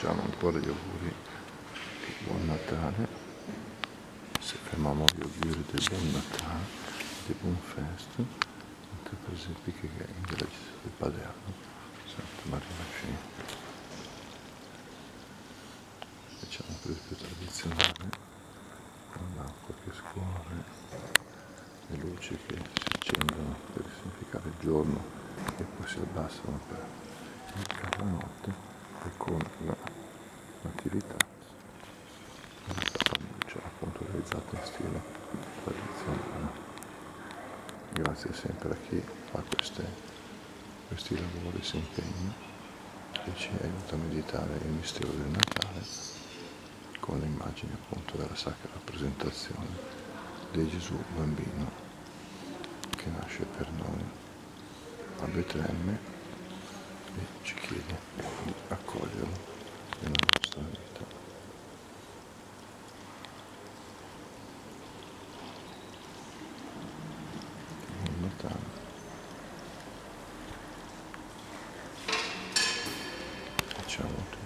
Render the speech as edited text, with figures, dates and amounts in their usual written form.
facciamo un po' di auguri di buon Natale, se fermiamo gli auguri di buon Natale, di buon festa, per esempio che è in villaggio di Palermo, Santa Maria Scena. Facciamo per più tradizionale, con l'acqua che scorre, le luci che si accendono per significare il giorno e poi si abbassano per indicare la notte, e con la natività, la cappanuccia appunto realizzata in stile tradizionale. Grazie sempre a chi fa questi lavori, si impegna e ci aiuta a meditare il mistero del Natale con le immagini appunto della sacra rappresentazione di Gesù bambino che nasce per noi a Betlemme e ci chiede di accoglierlo nella nostra vita. Buon Natale. Ciao a tutti.